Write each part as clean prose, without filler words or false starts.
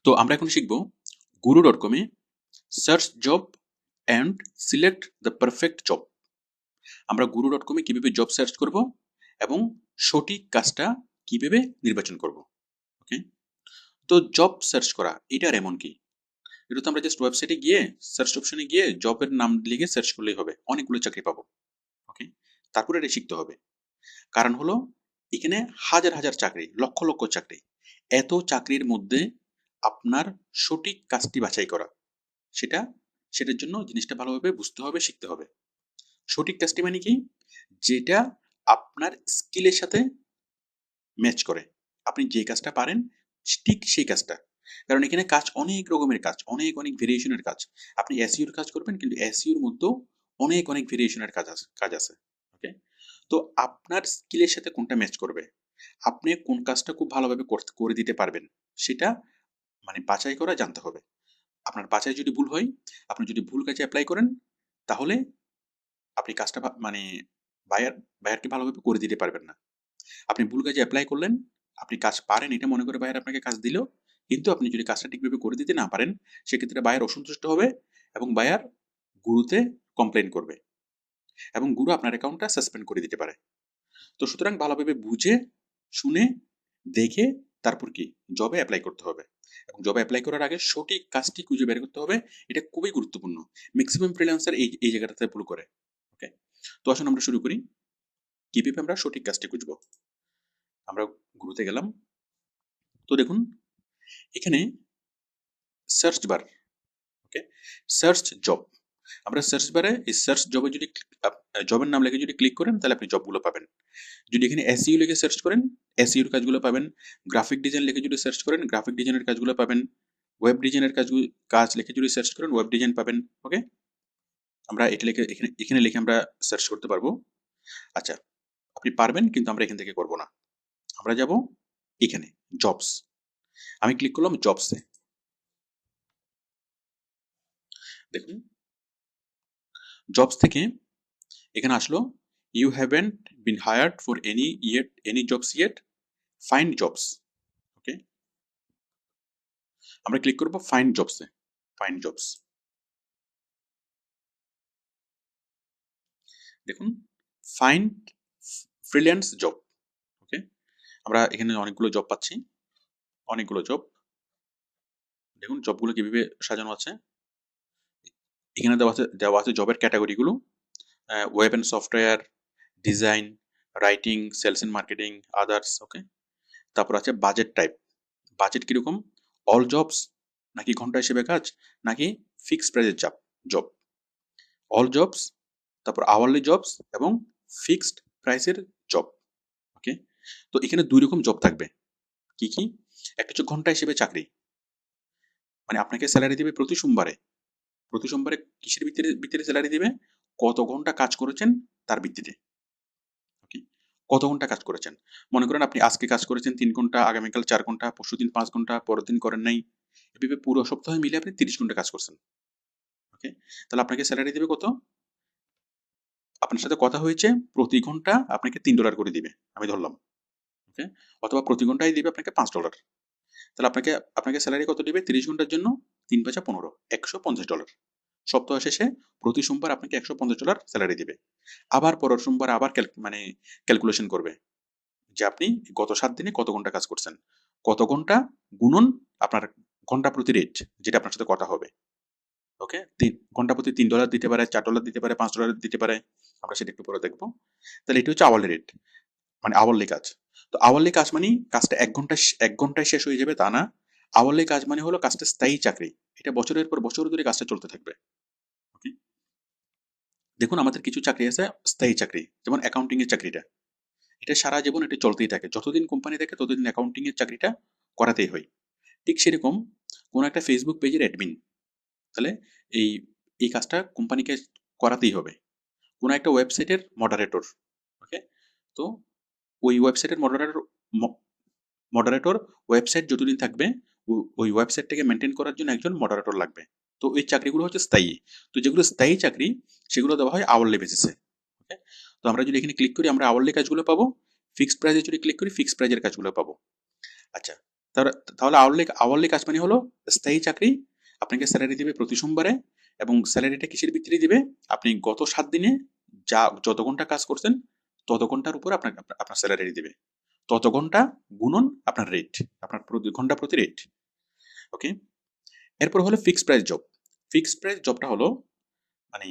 তো আমরা এখন শিখব guru.com A search job and select the perfect job. আমরা guru.com এ কিভাবে জব সার্চ করব এবং সঠিক কাজটা কিভাবে নির্বাচন করব। ওকে, তো জব সার্চ করা এটার এমন কি? এটা তো আমরা জাস্ট ওয়েবসাইটে গিয়ে সার্চ অপশনে গিয়ে জবের নাম লিখে সার্চ করলেই হবে, অনেকগুলো চাকরি পাবো। ওকে, তারপরে এটা শিখতে হবে। কারণ হলো এখানে হাজার হাজার চাকরি, লক্ষ লক্ষ চাকরি। এত চাকরির মধ্যে আপনার সঠিক কাজটি বাছাই করা, সেটার জন্য জিনিসটা ভালোভাবে বুঝতে হবে, শিখতে হবে। সঠিক কাজটি মানে কি? যেটা আপনার স্কিলের সাথে ম্যাচ করে, আপনি যে কাজটা পারেন ঠিক সেই কাজটা। কারণ এখানে কাজ অনেক রকমের কাজ, অনেক অনেক ভেরিয়েশনের কাজ। আপনি এসইওর কাজ করবেন, কিন্তু এসইওর মধ্যেও অনেক অনেক ভেরিয়েশনের কাজ আছে। ওকে, তো আপনার স্কিলের সাথে কোনটা ম্যাচ করবে, আপনি কোন কাজটা খুব ভালোভাবে করে দিতে পারবেন, সেটা মানে বাছাই করা জানতে হবে। আপনার বাছাই যদি ভুল হয়, আপনি যদি ভুল কাজে অ্যাপ্লাই করেন, তাহলে আপনি কাজটা মানে বায়ারকে ভালোভাবে করে দিতে পারবেন না। আপনি ভুল কাজে অ্যাপ্লাই করলেন, আপনি কাজ পারেন এটা মনে করে বায়ার আপনাকে কাজ দিল, কিন্তু আপনি যদি কাজটা ঠিকভাবে করে দিতে না পারেন, সেক্ষেত্রে বায়ার অসন্তুষ্ট হবে এবং বায়ার গুরুতে কমপ্লেন করবে এবং গুরু আপনার অ্যাকাউন্টটা সাসপেন্ড করে দিতে পারে। তো সুতরাং ভালোভাবে বুঝে শুনে দেখে তারপর কি জবে অ্যাপ্লাই করতে হবে, এবং জবে অ্যাপ্লাই করার আগে সঠিক কাজটি খুঁজে বের করতে হবে। এটা খুবই গুরুত্বপূর্ণ। ম্যাক্সিমাম ফ্রিল্যান্সার এই জায়গাটাতে ভুল করে। ওকে, তো আসুন আমরা শুরু করি কিভাবে আমরা সঠিক কাজটি খুঁজবো। আমরা গুরুতে গেলাম। তো দেখুন এখানে সার্চ বার। ওকে, সার্চ জব। আমরা সার্চ বারে এই সার্চ জবে যদি জবের নাম লিখে যদি ক্লিক করেন, তাহলে আপনি জবগুলো পাবেন। যদি এখানে এসইও লিখে সার্চ করেন, এসইওর কাজগুলো পাবেন। গ্রাফিক ডিজাইন লিখে যদি সার্চ করেন, গ্রাফিক ডিজাইনের কাজগুলো পাবেন। ওয়েব ডিজাইনের কাজ লিখে যদি সার্চ করেন, ওয়েব ডিজাইন পাবেন। ওকে, আমরা এটা লিখে এখানে লিখে আমরা সার্চ করতে পারবো। আচ্ছা, আপনি পারবেন, কিন্তু আমরা এখান থেকে করব না। আমরা যাব এখানে জবস। আমি ক্লিক করলাম জবসে। দেখুন জবস থেকে এখানে আসলো you haven't been hired for any jobs yet, find jobs. Okay, আমরা ক্লিক করব ফাইন্ড জবসে। ফাইন্ড জবস, দেখুন ফাইন্ড ফ্রিল্যান্স জব। ওকে, আমরা এখানে অনেকগুলো জব পাচ্ছি, অনেকগুলো জব। দেখুন জবগুলো কিভাবে সাজানো আছে। এখানে দেওয়া আছে জবের ক্যাটাগরিগুলো, web and software, design, writing, sales and marketing, others. Okay, তারপর আছে বাজেট টাইপ। বাজেট কীরকম? অল জবস, নাকি ঘন্টা হিসেবে কাজ, নাকি ফিক্সড প্রাইজের জব। অল জবস, তারপর আওয়ারলি জবস এবং ফিক্সড প্রাইসের জব। ওকে, তো এখানে দুই রকম জব থাকবে। কি কি? একটা হচ্ছে ঘন্টা হিসেবে চাকরি, মানে আপনাকে স্যালারি দিবে প্রতি সোমবারে। প্রতি সোমবারে কিসের ভিত্তিতে স্যালারি দিবে? কত ঘন্টা কাজ করেছেন তার ভিত্তিতে। ওকে, কত ঘন্টা কাজ করেছেন। মনে করেন আপনি আজকে কাজ করেছেন 3 ঘন্টা, আগামীকাল 4 ঘন্টা, পরশুদিন 5 ঘন্টা, পরের দিন করেন নাই, এভাবে পুরো সপ্তাহে মিলে আপনি 30 ঘন্টা কাজ করছেন। ওকে, তাহলে আপনাকে স্যালারি দিবে কত? আপনার সাথে কথা হয়েছে প্রতি ঘন্টা আপনাকে $3 করে দিবে, আমি ধরলাম। ওকে, অথবা প্রতি ঘন্টায় দিবে আপনাকে $5। তাহলে আপনাকে আপনাকে স্যালারি কত দিবে? 30 ঘন্টার জন্য 3×5 = 15, $150। সপ্তাহ শেষে প্রতি সোমবার আপনাকে $150 স্যালারি দিবে। আবার পরের সোমবার আবার ক্যালকুলেশন করবে যে আপনি গত 7 দিনে কত ঘন্টা কাজ করছেন, কত ঘন্টা গুণন আপনার ঘন্টা প্রতি রেট, যেটা আপনার সাথে কথা হবে। ওকে, ঘন্টা প্রতি $3 দিতে পারে, $4 দিতে পারে, $5 দিতে পারে, আমরা সেটা একটু পরে দেখবো। তাহলে এটি হচ্ছে আওয়ারলি রেট, মানে আওয়ারলি কাজ। তো আওয়ারলি কাজ মানে কাজটা 1 ঘন্টায় শেষ হয়ে যাবে তা না। আওয়ারলি কাজ মানে হলো কাজটা স্থায়ী চাকরি, এটা বছরের পর বছর ধরে কাজটা চলতে থাকবে। ওকে, দেখুন আমাদের কিছু চাকরি আছে স্থায়ী চাকরি, যেমন অ্যাকাউন্টিং এর চাকরিটা, এটা সারা জীবন এটা চলতেই থাকে, যতদিন কোম্পানি থাকে ততদিন অ্যাকাউন্টিং এর চাকরিটা করাতেই হয়। ঠিক সেরকম কোনো একটা ফেসবুক পেজের অ্যাডমিন, তাহলে এই এই কাজটা কোম্পানিকে করাতেই হবে। কোনো একটা ওয়েবসাইটের মডারেটর। ওকে, তো ওই ওয়েবসাইটের মডারেটর ওয়েবসাইট যতদিন থাকবে ওই ওয়েবসাইটটাকে মেনটেন করার জন্য একজন মডারেটর লাগবে। তো এই চাকরিগুলো হচ্ছে স্থায়ী। তো যেগুলো স্থায়ী চাকরি সেগুলো দেওয়া হয় আওয়ারলি বেসিসে। ওকে, তো আমরা যদি এখানে ক্লিক করি আমরা আওয়ারলি কাজগুলো পাবো, ফিক্সড প্রাইজে যদি ক্লিক করি ফিক্সড প্রাইজের কাজগুলো পাবো। আচ্ছা, তাহলে তাহলে আওয়ারলি কাজ মানে হলো স্থায়ী চাকরি। আপনাকে স্যালারি দিবে প্রতি সোমবারে, এবং স্যালারিটা কিসের ভিত্তিতে দিবে? আপনি গত 7 দিনে যত ঘন্টা কাজ করছেন তত ঘন্টার উপর আপনাকে আপনার স্যালারি দিবে। তত ঘন্টা গুণন আপনার রেট, আপনার প্রতি ঘন্টা প্রতি রেট। ওকে, এরপর হলো fixed price job. Fixed price জবটা হলো মানে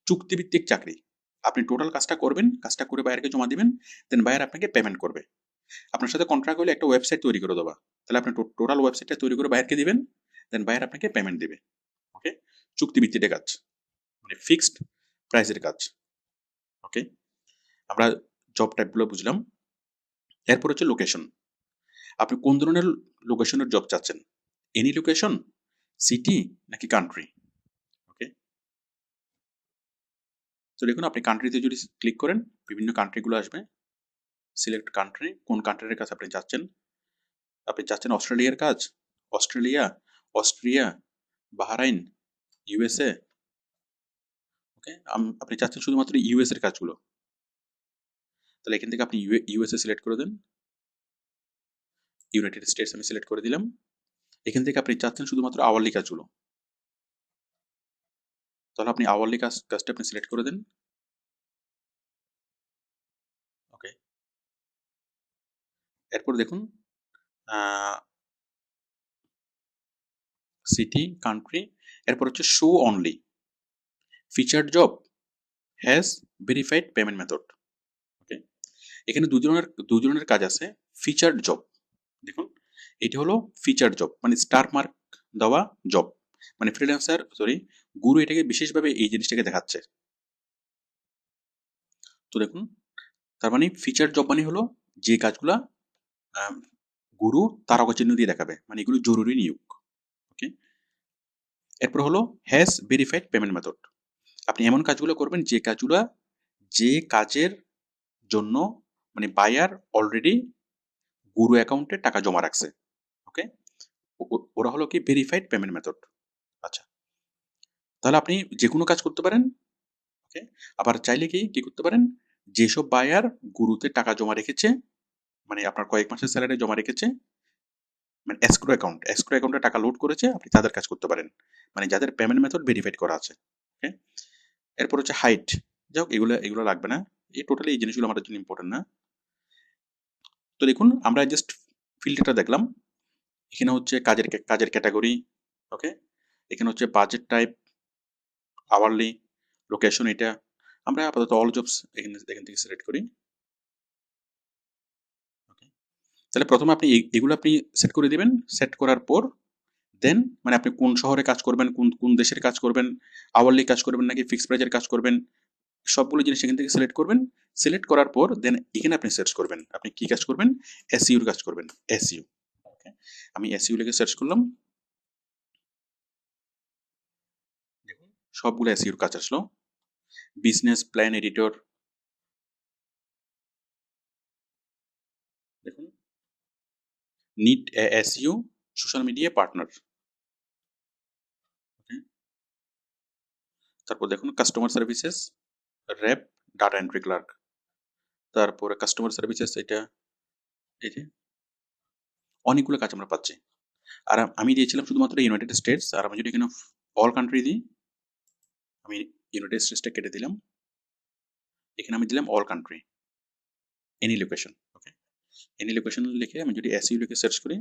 চুক্তিভিত্তিক চাকরি। আপনি টোটাল কাজটা করবেন, কাজটা করে বায়ারকে জমা দিবেন, দেন বায়ার আপনাকে পেমেন্ট করবে। আপনার সাথে কন্ট্রাক্ট হলে একটা ওয়েবসাইট তৈরি করে দেওয়া, তাহলে আপনি টোটাল ওয়েবসাইটটা তৈরি করে বায়ারকে দিবেন, দেন বায়ার আপনাকে পেমেন্ট দিবে। ওকে, চুক্তিভিত্তিতে কাজ, মানে ফিক্সড প্রাইসের কাজ। ওকে, আমরা জব টাইপগুলো বুঝলাম। এরপর হচ্ছে লোকেশন। আপনি কোন ধরনের লোকেশনের জব চাচ্ছেন? এনি লোকেশন, সিটি নাকি কান্ট্রি? ওকে, তো দেখুন আপনি কান্ট্রিতে যদি ক্লিক করেন বিভিন্ন কান্ট্রিগুলো আসবে। সিলেক্ট কান্ট্রি, কোন কান্ট্রির কাছে আপনি চাচ্ছেন। আপনি চাচ্ছেন অস্ট্রেলিয়ার কাজ, অস্ট্রেলিয়া, অস্ট্রিয়া, বাহরাইন, ইউএসএ। ওকে, আপনি চাচ্ছেন শুধুমাত্র ইউএস এর কাজগুলো, তাহলে এখান থেকে আপনি ইউএসএ সিলেক্ট করে দেন। ইউনাইটেড স্টেটস আমি সিলেক্ট করে দিলাম। এখান থেকে আপনি চাচ্ছেন শুধুমাত্র আওয়ারলি কাজগুলো, তাহলে আপনি আওয়ারলি কাজটা আপনি সিলেক্ট করে দেন। ওকে, এরপর দেখুন সিটি, কান্ট্রি, এরপর হচ্ছে show only featured job has verified payment method. Okay, এখানে দু ধরনের কাজ আছে। ফিচার্ড জব, দেখুন এটি হলো ফিচার্ড জব, মানে স্টার মার্ক দেওয়া জব, মানে ফ্রিল্যান্সার গুরু এটাকে বিশেষভাবে এই জিনিসটাকে দেখাচ্ছে। তো দেখুন, তার মানে ফিচার্ড জব মানে হলো যে কাজগুলা গুরু তারকা চিহ্ন দিয়ে দেখাবে, মানে এগুলো জরুরি নিয়োগ। ওকে, এরপর হলো হ্যাজ ভেরিফাইড পেমেন্ট মেথড। আপনি এমন কাজগুলো করবেন যে কাজের জন্য মানে বায়ার অলরেডি গুরু অ্যাকাউন্টে টাকা জমা রাখছে। ওকে, ওরা হলো কি ভেরিফাইড পেমেন্ট মেথড। আচ্ছা, তাহলে আপনি যে কোনো কাজ করতে পারেন। ওকে, আবার চাইলে কি করতে পারেন, যেসব বায়ার গুরুতে টাকা জমা রেখেছে, মানে আপনার কয়েক মাসের স্যালারি জমা রেখেছে, মানে এসক্রো অ্যাকাউন্টে টাকা লোড করেছে, আপনি তাদের কাজ করতে পারেন, মানে যাদের পেমেন্ট মেথড ভেরিফাইড করা আছে। ওকে, এরপর হচ্ছে হাইট। যাই হোক, এগুলো লাগবে না, টোটালি এই জিনিসগুলো আমাদের জন্য ইম্পর্টেন্ট না। তো দেখুন আমরা জাস্ট ফিল্টারটা দেখলাম। এখানে হচ্ছে কাজের ক্যাটাগরি। ওকে, এখানে হচ্ছে বাজেট টাইপ, আওয়ারলি, লোকেশন। এটা আমরা আপাতত অল জবস এখান থেকে সিলেক্ট করি। ওকে, তাহলে প্রথমে আপনি এগুলো আপনি সেট করে দিবেন। সেট করার পর দেন মানে আপনি কোন শহরে কাজ করবেন, কোন কোন দেশের কাজ করবেন, আওয়ারলি কাজ করবেন নাকি ফিক্সড প্রাইজের কাজ করবেন, সবগুলো জিনিস এখান থেকে সিলেক্ট করবেন। সিলেক্ট করার পর দেন এখানে আপনি সার্চ করবেন আপনি কি কাজ করবেন। এসইউর কাজ করবেন, এসইউ। ওকে, আমি এসইউ লিখে সার্চ করলাম। দেখুন সবগুলো এসইউর কাজ আসলো। বিজনেস প্ল্যান এডিটর, দেখুন need SU social media partner. Okay, তারপর দেখুন customer services rep, data entry clerk. তারপরে কাস্টমার সার্ভিসেস এটা, এই যে অনেকগুলো কাজ আমরা পাচ্ছি। আর আমি দিয়েছিলাম শুধুমাত্র ইউনাইটেড স্টেটস, আর আমি যদি এখানে অল কান্ট্রি দিই, আমি ইউনাইটেড স্টেটসটা কেটে দিলাম, এখানে আমি দিলাম অল কান্ট্রি, এনি লোকেশন। ওকে, এনি লোকেশন লিখে আমি যদি এসইউ লিখে সার্চ করি,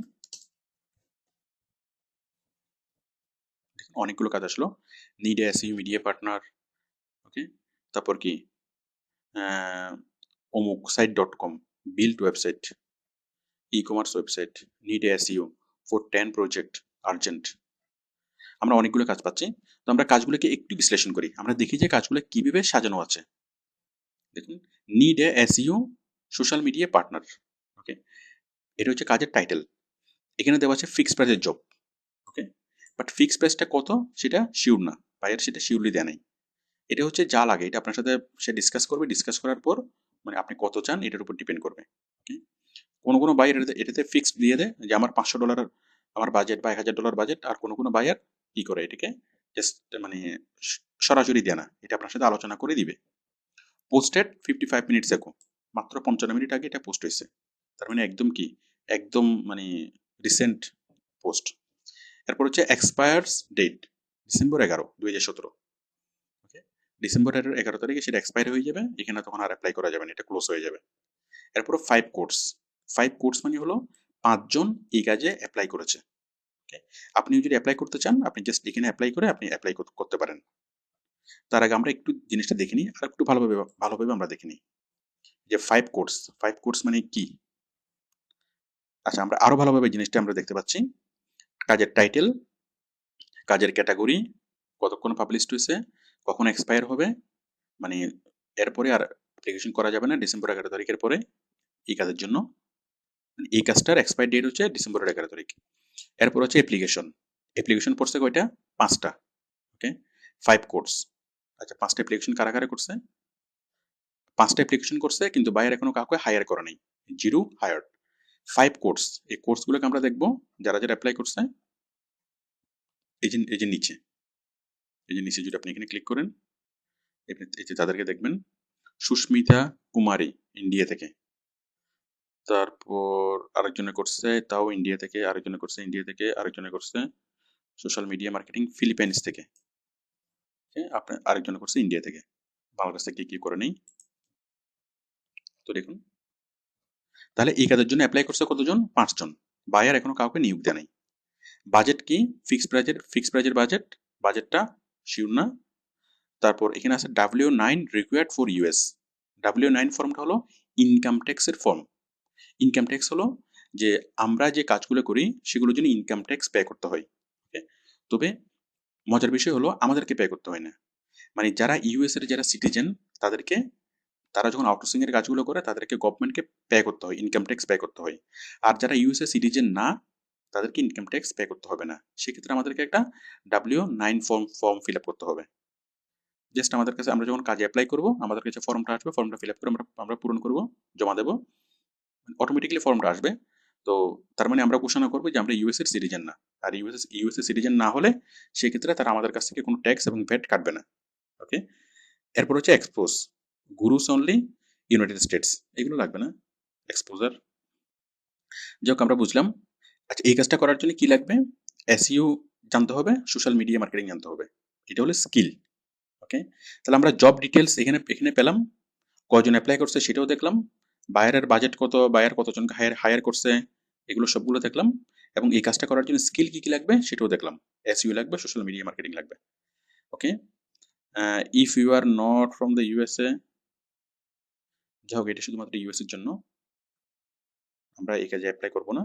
অনেকগুলো কাজ আসলো। Need SU media partner. Okay, তারপর কি অমুক site dot com, build website, ecommerce website, need SU for 10 project urgent. আমরা অনেকগুলো কাজ পাচ্ছি। তো আমরা কাজগুলোকে একটু বিশ্লেষণ করি, আমরা দেখি যে কাজগুলো কিভাবে সাজানো আছে। দেখুন, need SU social media partner. Okay, এটা হচ্ছে কাজের টাইটেল। এখানে দেওয়া আছে ফিক্সড প্রাইসের জব। ওকে, বাট ফিক্সড প্রাইসটা কত সেটা শিওর না, বায়ার সেটা শিওরলি দেয় নাই। এটা হচ্ছে যা লাগে, এটা আপনার সাথে সে ডিসকাস করবে, ডিসকাস করার পর মানে আপনি কত চান এটার উপর ডিপেন্ড করবে। ওকে, কোনো বায়ার এটাতে ফিক্সড দিয়ে দেয় যে আমার $500 আমার বাজেট বা $1000 বাজেট, আর কোনো বায়ার কি করে এটাকে জাস্ট মানে সরাসরি দেয় না, এটা আপনার সাথে আলোচনা করে দিবে। পোস্টেড 55 মিনিটস এগো, মাত্র 55 মিনিট আগে এটা পোস্ট হয়েছে, তার মানে একদম কি একদম মানে রিসেন্ট পোস্ট। এরপর হচ্ছে এক্সপায়ার্স ডেট ডিসেম্বর 11, 2017। ওকে, ডিসেম্বর 11 তারিখে সেটা এক্সপায়ার হয়ে যাবে, এখানে তখন আর অ্যাপ্লাই করা যাবে না, এটা ক্লোজ হয়ে যাবে। এরপর 5 কোর্স। 5 কোর্স মানে হলো 5 জন এই কাজে অ্যাপ্লাই করেছে। ওকে, আপনিও যদি অ্যাপ্লাই করতে চান আপনি জাস্ট এখানে অ্যাপ্লাই করে আপনি অ্যাপ্লাই করতে পারেন। তার আগে আমরা একটু জিনিসটা দেখে নিই, আর একটু ভালোভাবে আমরা দেখে নিই যে 5 কোর্স। 5 কোর্স মানে কি। আচ্ছা, আমরা আরো ভালোভাবে জিনিসটা আমরা দেখতে পাচ্ছি। কাজের টাইটেল, কাজের ক্যাটাগরি, কতক্ষণ পাবলিশড হয়েছে, কখন এক্সপায়ার হবে, মানে এরপরে আর অ্যাপ্লিকেশন করা যাবে না ডিসেম্বর 11 তারিখের পরে এই কাজের জন্য। মানে এই কাজটার এক্সপায়ার ডেট হচ্ছে ডিসেম্বরের 11 তারিখ। এরপর হচ্ছে অ্যাপ্লিকেশন। অ্যাপ্লিকেশন পড়ছে কয়টা? 5টা। ওকে, 5 কোর্স। আচ্ছা, 5টা অ্যাপ্লিকেশন কারা কারা করছে? 5টা অ্যাপ্লিকেশন করছে কিন্তু বায়ার এখনো কাউকে হায়ার করে নাই, জিরো হায়ার্ড। 5 কোর্স, এই কোর্সগুলোকে আমরা দেখবো যারা যারা অ্যাপ্লাই করছে। এই যে নিচে, যদি আপনি এখানে ক্লিক করেন, এই যে তাদেরকে দেখবেন। সুস্মিতা কুমারী, ইন্ডিয়া থেকে। তারপর আরেকজনে করছে, তাও ইন্ডিয়া থেকে। আরেকজনে করছে ইন্ডিয়া থেকে। আরেকজনে করছে সোশ্যাল মিডিয়া মার্কেটিং ফিলিপাইন্স থেকে। আপনার আরেকজনে করছে ইন্ডিয়া থেকে। বাংলাদেশ থেকে কি করে নেই। তো দেখুন, তাহলে এই কাজের জন্য অ্যাপ্লাই করছে কতজন? 5 জন। বায়ার এখনো কাউকে নিয়োগ দেয় নাই। বাজেট কি? ফিক্সড প্রাইজের বাজেটটা শিওর না। তারপর এখানে আছে W9 required for US. W9 ফর্মটা হলো ইনকাম ট্যাক্সের ফর্ম। ইনকাম ট্যাক্স হলো যে আমরা যে কাজগুলো করি সেগুলোর জন্য ইনকাম ট্যাক্স পে করতে হয়। ওকে, তবে মজার বিষয় হলো আমাদেরকে পে করতে হয় না। মানে যারা ইউএস এর যারা সিটিজেন তাদেরকে, তারা যখন আউটসোর্সিং এর কাজগুলো করে তাদেরকে গভর্নমেন্টকে পে করতে হয়, ইনকাম ট্যাক্স পে করতে হয়। আর যারা ইউএস এর সিটিজেন না তাদেরকে ইনকাম ট্যাক্স পে করতে হবে না। সেক্ষেত্রে আমাদেরকে একটা W9 ফর্ম ফিল আপ করতে হবে। জাস্ট আমাদের কাছে, আমরা যখন কাজে অ্যাপ্লাই করবো আমাদের কাছে ফর্মটা আসবে, ফর্মটা ফিল আপ করে আমরা পূরণ করবো, জমা দেবো, অটোমেটিক্যালি ফর্মটা আসবে। তো তার মানে আমরা ঘোষণা করবো যে আমরা ইউএস এর সিটিজেন না। আর ইউএস এর সিটিজেন না হলে সেক্ষেত্রে তারা আমাদের কাছ থেকে কোনো ট্যাক্স এবং ভ্যাট কাটবে না। ওকে, এরপর হচ্ছে এক্সপোজ। গুরুস অনলি, ইউনাইটেড স্টেটস, এগুলো লাগবে না। এক্সপোজার, যাই হোক আমরা বুঝলাম। আচ্ছা, এই কাজটা করার জন্য কি লাগবে? এসইও জানতে হবে, সোশ্যাল মিডিয়া মার্কেটিং জানতে হবে। এটা হলো স্কিল। ওকে, তাহলে আমরা জব ডিটেলস এখানে এখানে পেলাম, কয়জন অ্যাপ্লাই করছে সেটাও দেখলাম, বায়ারের বাজেট কত, বায়ার কতজনকে হায়ার করছে, এগুলো সবগুলো দেখলাম। এবং এই কাজটা করার জন্য স্কিল কি কি লাগবে সেটাও দেখলাম। এসইও লাগবে, সোশ্যাল মিডিয়া মার্কেটিং লাগবে। Okay, if you are not from the USA, যাই হোক এটা শুধুমাত্র ইউএস এর জন্য, আমরা এই কাজে অ্যাপ্লাই করবো না।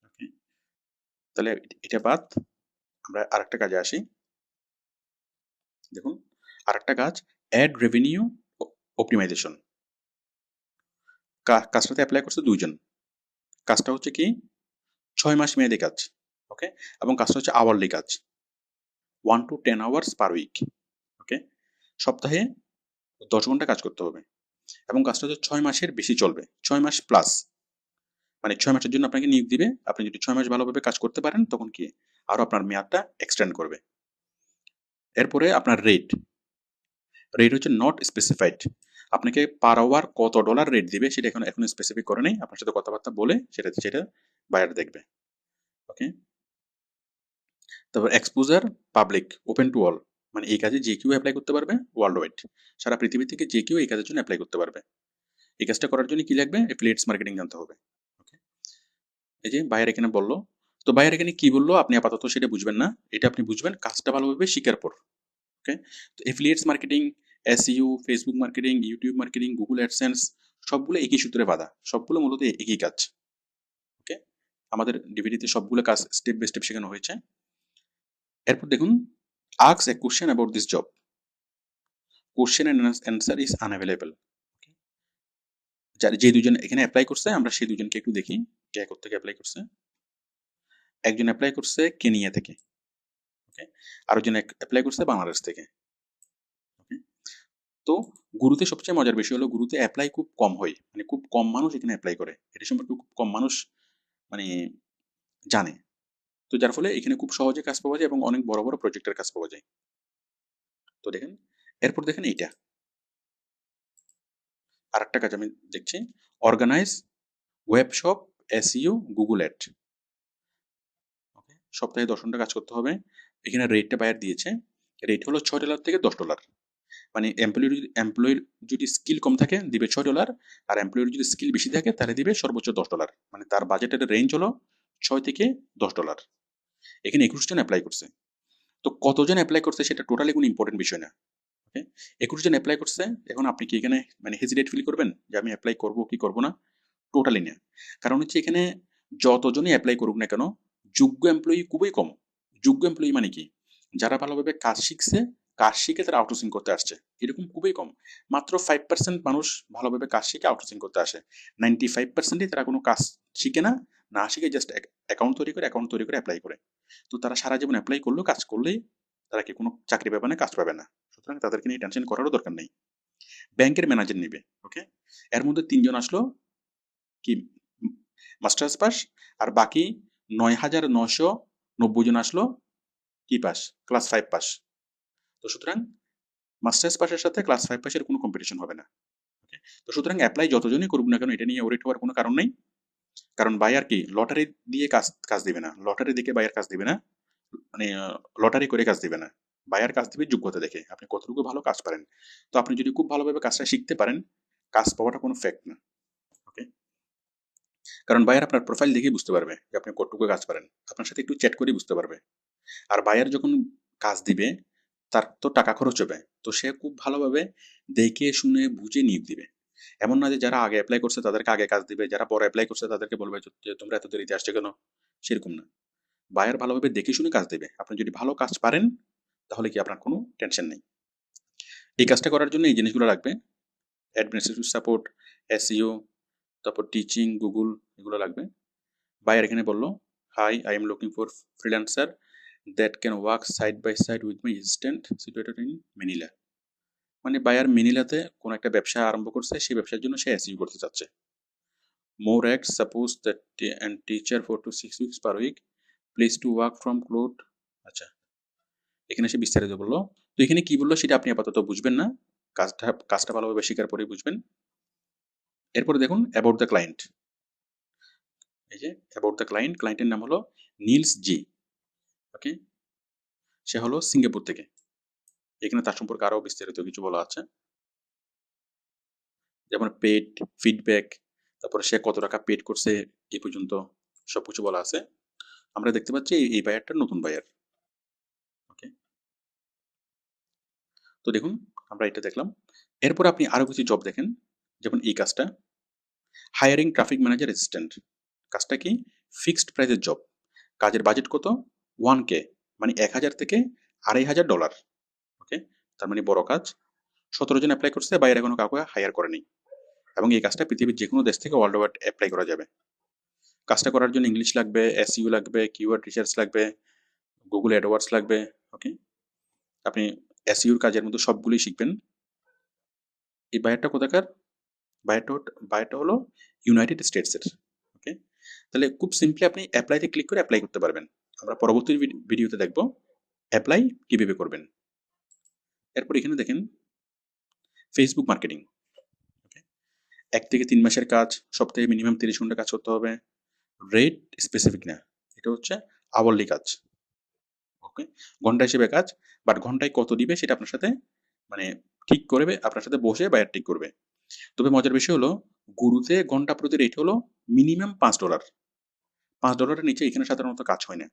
ওকে, তাহলে এটা বাদ, আমরা আরেকটা কাজে আসি। দেখুন, আরেকটা কাজ, অ্যাড রেভিনিউ অপটিমাইজেশন। কাজটাতে অ্যাপ্লাই করছে 2 জন। কাজটা হচ্ছে কি, 6 মাস মেয়াদি কাজ। ওকে, এবং কাজটা হচ্ছে আওয়ারলি কাজ, 1 to 10 আওয়ার্স পার উইক। ওকে, সপ্তাহে 10 ঘন্টা কাজ করতে হবে, এবং কাজটা হচ্ছে 6 মাসের বেশি চলবে, 6 মাস প্লাস। মানে 6 মাসের জন্য আপনাকে নিয়োগ দিবে, আপনি যদি 6 মাস ভালোভাবে কাজ করতে পারেন তখন কি আরো আপনার মেয়াদটা এক্সটেন্ড করবে। এরপরে আপনার রেট। রেট হচ্ছে নট স্পেসিফাইড। আপনাকে পার আওয়ার কত ডলার রেট দিবে সেটা এখন স্পেসিফিক করে নেই, আপনার সাথে কথাবার্তা বলে সেটা বায়ার দেখবে। ওকে, তারপর exposure public, open to all, মানে এই কাজে যে কেউ অ্যাপ্লাই করতে পারবে, ওয়ার্ল্ড ওয়াইড, সারা পৃথিবী থেকে যে কেউ এই কাজের জন্য অ্যাপ্লাই করতে পারবে। এই কাজটা করার জন্য কি লাগবে? অ্যাফিলিয়েটস মার্কেটিং জানতে হবে। ওকে, এই যে বায়ার এখানে বললো, তো বায়ার এখানে কি বললো আপনি আপাতত সেটা বুঝবেন না, এটা আপনি বুঝবেন কাজটা ভালোভাবে শিখার পর। ওকে, তো affiliates marketing, SEO, Facebook marketing, YouTube marketing, Google AdSense, সবগুলো একই সূত্রে বাঁধা, সবগুলো মূলত একই কাজ। ওকে, আমাদের ডিভিডিতে সবগুলো কাজ স্টেপ বাই স্টেপ শেখানো হয়েছে। এরপর দেখুন, ask a question about this job, question and answer is unavailable. যে 2জন এখানে অ্যাপ্লাই করছে আমরা সেই 2জনকে একটু দেখি কে থেকে অ্যাপ্লাই করছে। একজন অ্যাপ্লাই করছে কেনিয়া থেকে। ওকে, আরেকজন অ্যাপ্লাই করছে বাংলাদেশ থেকে। ওকে, তো গুরুতে সবচেয়ে মজার বিষয় হলো গুরুতে অ্যাপ্লাই খুব কম হয়, মানে খুব কম মানুষ এখানে অ্যাপ্লাই করে, এটা সম্পর্কে খুব কম মানুষ মানে জানে। তো যার ফলে এখানে খুব সহজে কাজ পাওয়া যায় এবং অনেক বড় বড় প্রজেক্টের কাজ পাওয়া যায়। তো দেখেন, এরপর দেখেন এইটা আরেকটা কাজ আমি দেখছি, organize web shop, SEO, Google ad. Okay, সপ্তাহে 10 ঘন্টা কাজ করতে হবে। এখানে রেটটা বায়ার দিয়েছে, রেট হলো $6 থেকে $10। মানে এমপ্লয়ির যদি স্কিল কম থাকে দিবে $6, আর এমপ্লয়ির যদি স্কিল বেশি থাকে তাহলে দিবে সর্বোচ্চ $10। মানে তার বাজেটের রেঞ্জ হলো 6 থেকে $10। এখানে 21 জন অ্যাপ্লাই করছে। তো কতজন অ্যাপ্লাই করছে সেটা টোটালি কোনো ইম্পর্টেন্ট বিষয় না। ওকে, 21 জন অ্যাপ্লাই করছে। এখন আপনি কি এখানে মানে হেজিটেট ফিল করবেন যে আমি অ্যাপ্লাই করবো কি করবো না? টোটালি না। কারণ হচ্ছে এখানে যতজনই অ্যাপ্লাই করুক না কেন, যোগ্য এমপ্লয়ি খুবই কম। যোগ্য এমপ্লয়ি মানে কি? যারা ভালোভাবে কাজ শিখছে, কাজ শিখে তারা আউটসোর্সিং করতে আসছে, এরকম খুবই কম। মাত্র 5% মানুষ ভালোভাবে কাজ শিখে আউটসোর্সিং করতে আসে। 95%ই তারা কোনো কাজ শিখে না, না শিখে জাস্ট অ্যাকাউন্ট তৈরি করে অ্যাপ্লাই করে। তো তারা সারা জীবন অ্যাপ্লাই করলেও, কাজ করলেই তারা কি কোনো চাকরি পাবে না, কাজ পাবে না। সুতরাং তাদেরকে নিয়ে টেনশন করারও দরকার নেই। ব্যাংকের ম্যানেজার নিবে। ওকে, এর মধ্যে 3 জন আসলো কি মাস্টার্স পাস, আর বাকি 9,990 জন আসলো কি পাস, ক্লাস 5 পাস। তো সুতরাং মাস্টার্স পাসের সাথে ক্লাস 5 পাসের কোনো কম্পিটিশন হবে না। ওকে, তো সুতরাং অ্যাপ্লাই যতজনই করুক না কেন এটা নিয়ে ওরিট হওয়ার কোনো কারণ নেই। কারণ বায়ার কি লটারি দিয়ে কাজ কাজ দিবে না, লটারি দেখে বায়ার কাজ দিবে না, মানে লটারি করে কাজ দিবে না। বায়ার কাজ দিবে যোগ্যতা দেখে, আপনি কতটুকু ভালো কাজ পারেন। তো আপনি যদি খুব ভালোভাবে কাজটা শিখতে পারেন, কাজ পাওয়াটা কোনো ফ্যাক্ট না। ওকে, কারণ বায়ার আপনার প্রোফাইল দেখেই বুঝতে পারবে যে আপনি কতটুকু কাজ পারেন, আপনার সাথে একটু চ্যাট করেই বুঝতে পারবে। আর বায়ার যখন কাজ দিবে তার তো টাকা খরচ হবে, তো সে খুব ভালোভাবে দেখে শুনে বুঝে নিয়োগ দিবে। এমন না যে যারা আগে অ্যাপ্লাই করছে তাদেরকে আগে কাজ দিবে, যারা পরে অ্যাপ্লাই করছে তাদেরকে বলবে যে তোমরা এত দেরিতে আসছে কেন। সেরকম না, বায়ার ভালোভাবে দেখে শুনে কাজ দেবে। আপনি যদি ভালো কাজ পারেন তাহলে কি আপনার কোনো টেনশন নেই। এই কাজটা করার জন্য এই জিনিসগুলো লাগবে: অ্যাডমিনিস্ট্রেটিভ সাপোর্ট, এসইও, তারপর টিচিং, গুগল, এগুলো লাগবে। বায়ার এখানে বললো, hi, I am looking for freelancer that can work side by side with my assistant situated in Manila. মানে বায়ার ম্যানিলাতে কোনো একটা ব্যবসা আরম্ভ করছে, সেই ব্যবসার জন্য সে এসইও করতে চাচ্ছে। More act suppose that and teacher 4 to 6 weeks per week, place to work from cloud. আচ্ছা, এখানে সে বিস্তারিত বললো। তো এখানে কি বললো সেটা আপনি আপাতত বুঝবেন না, কাজটা ভালোভাবে শেখার পরেই বুঝবেন। এরপরে দেখুন অ্যাবাউট দ্য ক্লায়েন্ট। এই যে অ্যাবাউট দ্য ক্লায়েন্ট, ক্লায়েন্টের নাম হলো নীলস জি। ওকে, সে হলো সিঙ্গাপুর থেকে। এখানে তার সম্পর্কে আরো বিস্তারিত কিছু বলা আছে, যেমন পেড, ফিডব্যাক, তারপরে সে কত টাকা পেড করছে এই পর্যন্ত সবকিছু বলা আছে। আমরা দেখতে পাচ্ছি এই বায়ারটা নতুন বায়ার। ওকে, তো দেখুন আমরা এটা দেখলাম। এরপর আপনি আরো কিছু জব দেখেন, যেমন এই কাজটা, হায়ারিং ট্রাফিক ম্যানেজার অ্যাসিস্ট্যান্ট। কাজটা কি? ফিক্সড প্রাইসের জব। কাজের বাজেট কত? 1K, মানে 1,000 থেকে $2,500। ওকে, তার মানে বড় কাজ। 17 জন অ্যাপ্লাই করছে, বাইরে এখনো কাউকে হায়ার করেনি। এবং এই কাজটা পৃথিবীর যে কোনো দেশ থেকে ওয়ার্ল্ড ওয়াইড অ্যাপ্লাই করা যাবে। কাজটা করার জন্য ইংলিশ লাগবে, এসইউ লাগবে, কিওয়ার্ড রিসার্চ লাগবে, গুগল অ্যাডওয়ার্ডস লাগবে। ওকে, আপনি এসইউর কাজের মধ্যে সবগুলোই শিখবেন। এই বায়ারটা কোথাকার? বায়ারটা বায়ারটা হলো ইউনাইটেড স্টেটসের। ওকে, তাহলে খুব সিম্পলি আপনি অ্যাপ্লাইতে ক্লিক করে অ্যাপ্লাই করতে পারবেন। আমরা পরবর্তী ভিডিওতে দেখব অ্যাপ্লাই কিভাবে করবেন। এরপর এখানে দেখেন ফেসবুক মার্কেটিং। ওকে, 1 থেকে 3 মাসের কাজ, সপ্তাহে মিনিমাম 30 ঘন্টা কাজ করতে হবে। রেট স্পেসিফিক না, এটা হচ্ছে আওয়ারলি কাজ। ওকে, ঘন্টা হিসেবে কাজ, বাট ঘন্টায় কত দিবে সেটা আপনার সাথে মানে ঠিক করবে, আপনার সাথে বসে বায়ার ঠিক করবে। তবে মজার বিষয় হলো গুরুতে ঘন্টা প্রতি রেট হলো মিনিমাম $5। $5-এর নিচে এখানে সাধারণত কাজ হয় না।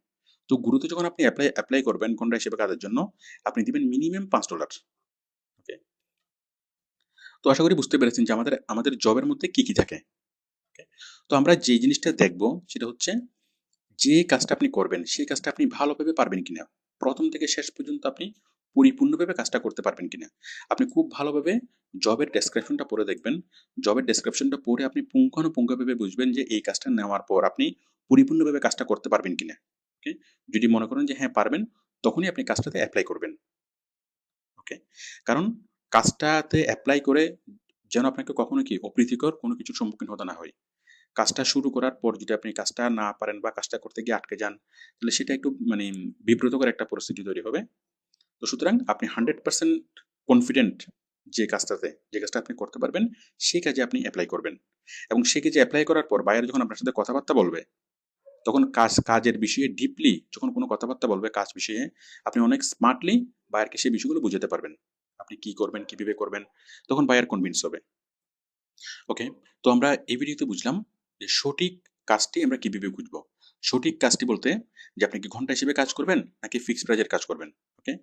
তো গুরুতে যখন আপনি অ্যাপ্লাই করবেন ঘন্টা হিসেবে কাজের জন্য, আপনি দিবেন মিনিমাম $5। ওকে, তো আশা করি বুঝতে পেরেছেন যে আমাদের আমাদের জবের মধ্যে কি কি থাকে। ওকে, তো আমরা যে জিনিসটা দেখব সেটা হচ্ছে যে কাজটা আপনি করবেন সেই কাজটা আপনি ভালোভাবে পারবেন কিনা, প্রথম থেকে শেষ পর্যন্ত আপনি পরিপূর্ণভাবে কাজটা করতে পারবেন কিনা। আপনি খুব ভালোভাবে জবের ডেসক্রিপশনটা পড়ে দেখবেন। জবের ডেসক্রিপশনটা পড়ে আপনি পুঙ্খানুপুঙ্খভাবে বুঝবেন যে এই কাজটা নেওয়ার পর আপনি পরিপূর্ণভাবে কাজটা করতে পারবেন কিনা। ওকে, যদি মনে করেন যে হ্যাঁ পারবেন, তখনই আপনি কাজটাতে অ্যাপ্লাই করবেন। ওকে, কারণ কাজটাতে অ্যাপ্লাই করে যেন আপনাকে কখনো কি অপ্রীতিকর কোনো কিছুর সম্মুখীন হতে না হয়। কাজটা শুরু করার পর যদি আপনি কাজটা না পারেন বা কাজটা করতে গিয়ে আটকে যান, তাহলে সেটা একটু মানে বিব্রতকর একটা পরিস্থিতি তৈরি হবে। তো সুতরাং আপনি 100% কনফিডেন্ট যে কাজটা আপনি করতে পারবেন, সেই কাজে আপনি অ্যাপ্লাই করবেন। এবং সে কিছু অ্যাপ্লাই করার পর বায়ার যখন আপনার সাথে কথাবার্তা বলবে, তখন কাজের বিষয়ে ডিপলি যখন কোনো কথাবার্তা বলবে কাজ বিষয়ে, আপনি অনেক স্মার্টলি বায়ারকে সেই বিষয়গুলো বুঝাতে পারবেন। আপনি কি করবেন, কিভাবে করবেন, তখন বায়ার কনভিন্স হবে। ওকে, তো আমরা এই ভিডিওতে বুঝলাম যে সঠিক কাজটি আমরা কিভাবে বুঝবো। সঠিক কাজটি বলতে যে আপনি কি ঘন্টা হিসেবে কাজ করবেন নাকি ফিক্সড প্রাইজের কাজ করবেন। ওকে,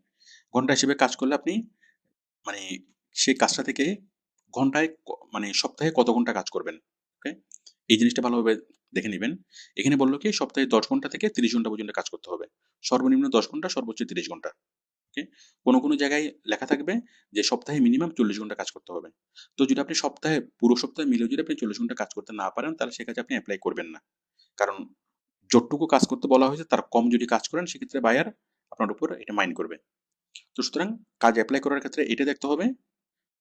ঘন্টা হিসেবে কাজ করলে আপনি মানে সেই কাজটা থেকে ঘন্টায় মানে সপ্তাহে কত ঘন্টা কাজ করবেন। ওকে, এই জিনিসটা ভালোভাবে দেখে নেবেন। এখানে বললো কি সপ্তাহে 10 ঘন্টা থেকে 30 ঘন্টা পর্যন্ত কাজ করতে হবে। সর্বনিম্ন 10 ঘন্টা, সর্বোচ্চ 30 ঘন্টা। ওকে, কোনো কোনো জায়গায় লেখা থাকবে যে সপ্তাহে মিনিমাম 40 ঘন্টা কাজ করতে হবে। তো যদি আপনি পুরো সপ্তাহে মিলে যদি আপনি 40 ঘন্টা কাজ করতে না পারেন, তাহলে সে কাজে আপনি অ্যাপ্লাই করবেন না। কারণ যতটুকু কাজ করতে বলা হয়েছে তার কম যদি কাজ করেন, সেক্ষেত্রে বায়ার আপনার উপর এটা মাইন্ড করবে। তো সুতরাং কাজ অ্যাপ্লাই করার ক্ষেত্রে এটা দেখতে হবে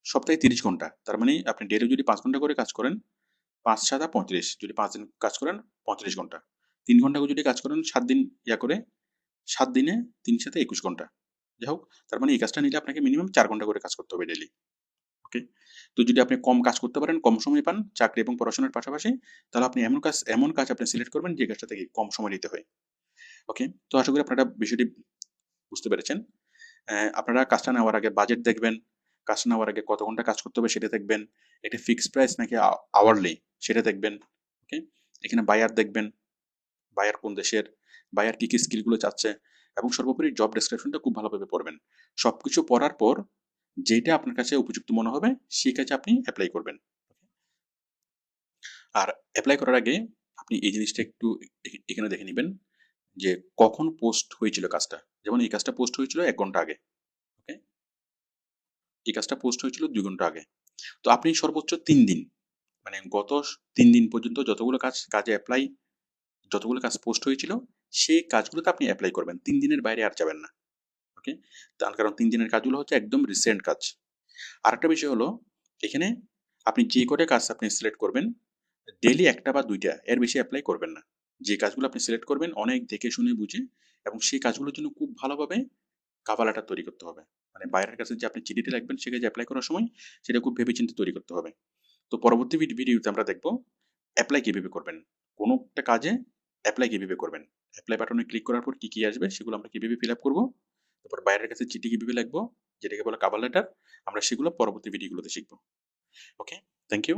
সপ্তাহে 30 ঘন্টা, তার মানে আপনি ডেলি যদি 5 ঘন্টা করে কাজ করেন, 5 7 35, যদি 5 দিন কাজ করেন 35 ঘন্টা, 3 ঘন্টা করে যদি কাজ করেন 7 দিন করে, 7 দিনে 3 7 21 ঘন্টা। যাই হোক, তার মানে এই কাজটা নিলে আপনাকে মিনিমাম 4 ঘন্টা করে কাজ করতে হবে ডেলি। ওকে, তো যদি আপনি কম কাজ করতে পারেন, কম সময় পান চাকরি এবং পড়াশোনার পাশাপাশি, তাহলে আপনি এমন কাজ আপনি সিলেক্ট করবেন যে কাজটা থেকে কম সময় নিতে হয়। ওকে, তো আশা করি আপনারা বিষয়টি বুঝতে পেরেছেন। আপনারা কাজটা নেওয়ার আগে বাজেট দেখবেন, কাজটা নেওয়ার আগে কত ঘন্টা কাজ করতে হবে সেটা দেখবেন, এটা ফিক্সড প্রাইস নাকি আওয়ারলি সেটা দেখবেন। ওকে, এখানে বায়ার দেখবেন, বায়ার কোন দেশের, বায়ার কি কি স্কিলগুলো চাচ্ছে, এবং সর্বোপরি জব ডেসক্রিপশনটা খুব ভালোভাবে পড়বেন। সবকিছু পড়ার পর যেটা আপনার কাছে উপযুক্ত মনে হবে সেই কাজে আপনি অ্যাপ্লাই করবেন। আর অ্যাপ্লাই করার আগে আপনি এই জিনিসটা একটু এখানে দেখে নেবেন যে কখন পোস্ট হয়েছিল কাজটা। যেমন এই কাজটা পোস্ট হয়েছিল 1 ঘন্টা আগে। ওকে, এই কাজটা পোস্ট হয়েছিল 2 ঘন্টা আগে। তো আপনি সর্বোচ্চ 3 দিন, মানে গত 3 দিন পর্যন্ত যতগুলো কাজ পোস্ট হয়েছিল সেই কাজগুলোতে আপনি অ্যাপ্লাই করবেন। 3 দিনের বাইরে আর যাবেন না। ওকে, তার কারণ 3 দিনের কাজগুলো হচ্ছে একদম রিসেন্ট কাজ। আরেকটা বিষয় হলো, এখানে আপনি যে কটা কাজ আপনি সিলেক্ট করবেন, ডেইলি একটা বা দুইটা, এর বেশি অ্যাপ্লাই করবেন না। যে কাজগুলো আপনি সিলেক্ট করবেন অনেক দেখে শুনে বুঝে, এবং সেই কাজগুলোর জন্য খুব ভালোভাবে কাভার লেটার তৈরি করতে হবে। মানে বাইরের কাছে যে আপনি চিঠিটি লিখবেন সে কাজে অ্যাপ্লাই করার সময় সেটা খুব ভেবেচিন্তে তৈরি করতে হবে। তো পরবর্তী ভিডিওতে আমরা দেখব অ্যাপ্লাই কিভাবে করবেন, কোনো একটা কাজে অ্যাপ্লাই কিভাবে করবেন, অ্যাপ্লাই বাটনে ক্লিক করার পর কি কি আসবে সেগুলো আমরা কিভাবে ফিল আপ করবো, তারপর বাইরের কাছে চিঠি কিভাবে লিখবো যেটাকে বলে কাভার লেটার, আমরা সেগুলো পরবর্তী ভিডিওগুলোতে শিখবো। ওকে, থ্যাংক ইউ।